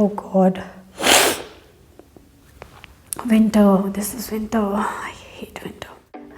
Oh God. Winter. This is winter. I hate winter.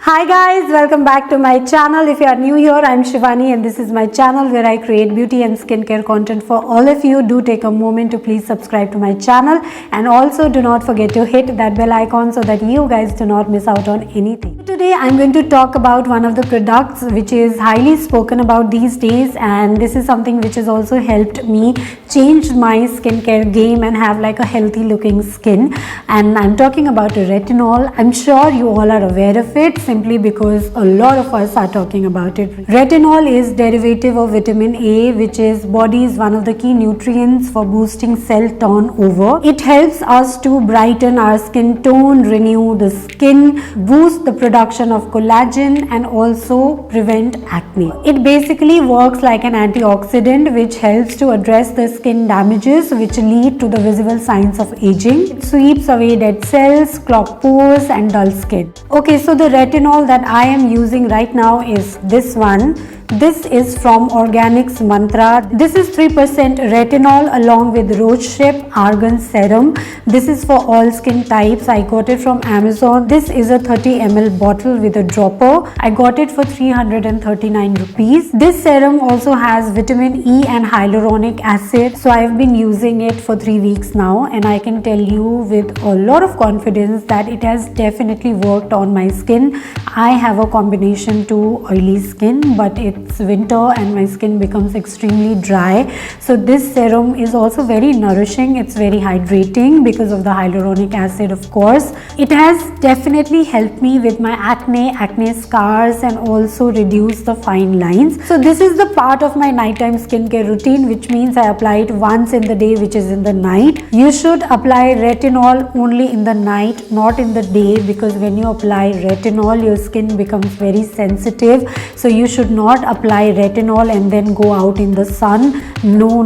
Hi guys, welcome back to my channel. If you are new here, I'm Shivani and this is my channel where I create beauty and skincare content for all of you. Do take a moment to please subscribe to my channel and also do not forget to hit that bell icon so that you guys do not miss out on anything. Today I'm going to talk about one of the products which is highly spoken about these days, and this is something which has also helped me change my skincare game and have like a healthy looking skin, and I'm talking about retinol. I'm sure you all are aware of it simply because a lot of us are talking about it. Retinol is derivative of vitamin A, which is body's one of the key nutrients for boosting cell turnover. It helps us to brighten our skin tone, renew the skin, boost the production of collagen and also prevent acne. It basically works like an antioxidant which helps to address the skin damages which lead to the visible signs of aging. It sweeps away dead cells, clogged pores and dull skin. Okay, so the retinol that I am using right now is this one. This is from Organics Mantra. This is 3% retinol along with rosehip argan serum. This is for all skin types. I got it from Amazon. This is a 30 ml bottle with a dropper. I got it for 339 rupees. This serum also has vitamin E and hyaluronic acid. So I have been using it for 3 weeks now, and I can tell you with a lot of confidence that it has definitely worked on my skin. I have a combination to oily skin, but it's winter and my skin becomes extremely dry. So this serum is also very nourishing. It's very hydrating because of the hyaluronic acid, of course. It has definitely helped me with my acne scars and also reduce the fine lines. So this is the part of my nighttime skincare routine, which means I apply it once in the day, which is in the night. You should apply retinol only in the night, not in the day, because when you apply retinol, your skin becomes very sensitive. So you should not apply retinol and then go out in the sun. No,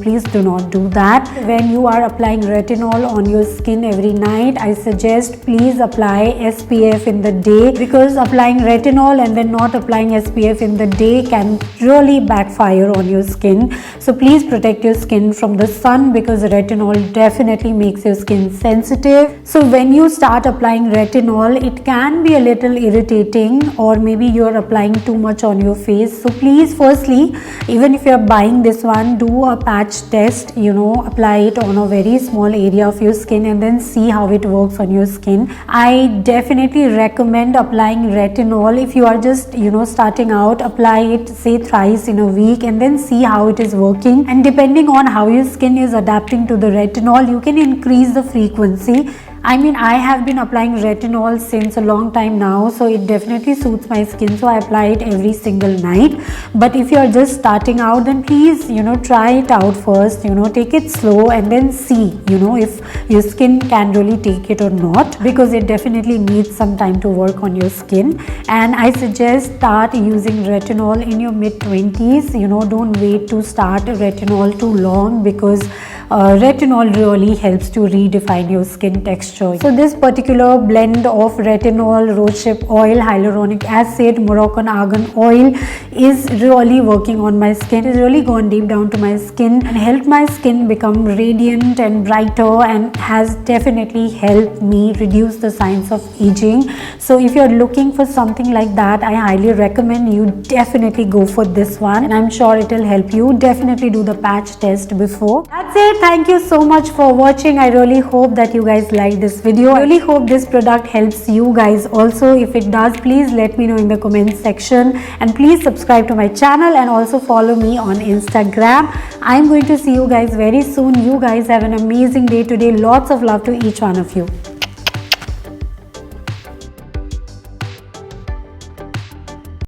please do not do that. When you are applying retinol on your skin every night, I suggest please apply SPF in the day, because applying retinol and then not applying SPF in the day can really backfire on your skin. So please protect your skin from the sun, because retinol definitely makes your skin sensitive. So when you start applying retinol, it can be a little irritating, or maybe you are applying too much on your face. So please, firstly, even if you are buying this one, do a patch test, apply it on a very small area of your skin and then see how it works on your skin. I definitely recommend applying retinol if you are just starting out. Apply it say thrice in a week and then see how it is working, and depending on how your skin is adapting to the retinol, you can increase the frequency. I mean, I have been applying retinol since a long time now, so it definitely suits my skin, so I apply it every single night. But if you are just starting out, then please try it out first, take it slow and then see if your skin can really take it or not, because it definitely needs some time to work on your skin. And I suggest start using retinol in your mid-20s. Don't wait to start retinol too long, because retinol really helps to redefine your skin texture. So this particular blend of retinol, rosehip oil, hyaluronic acid, Moroccan argan oil is really working on my skin. It's really gone deep down to my skin and helped my skin become radiant and brighter, and has definitely helped me reduce the signs of aging. So if you're looking for something like that, I highly recommend you definitely go for this one, and I'm sure it will help you. Definitely do the patch test before. That's it. Thank you so much for watching. I really hope that you guys liked this video. I really hope this product helps you guys also. If it does, please let me know in the comment section, and please subscribe to my channel and also follow me on Instagram. I'm going to see you guys very soon. You guys have an amazing day today. Lots of love to each one of you.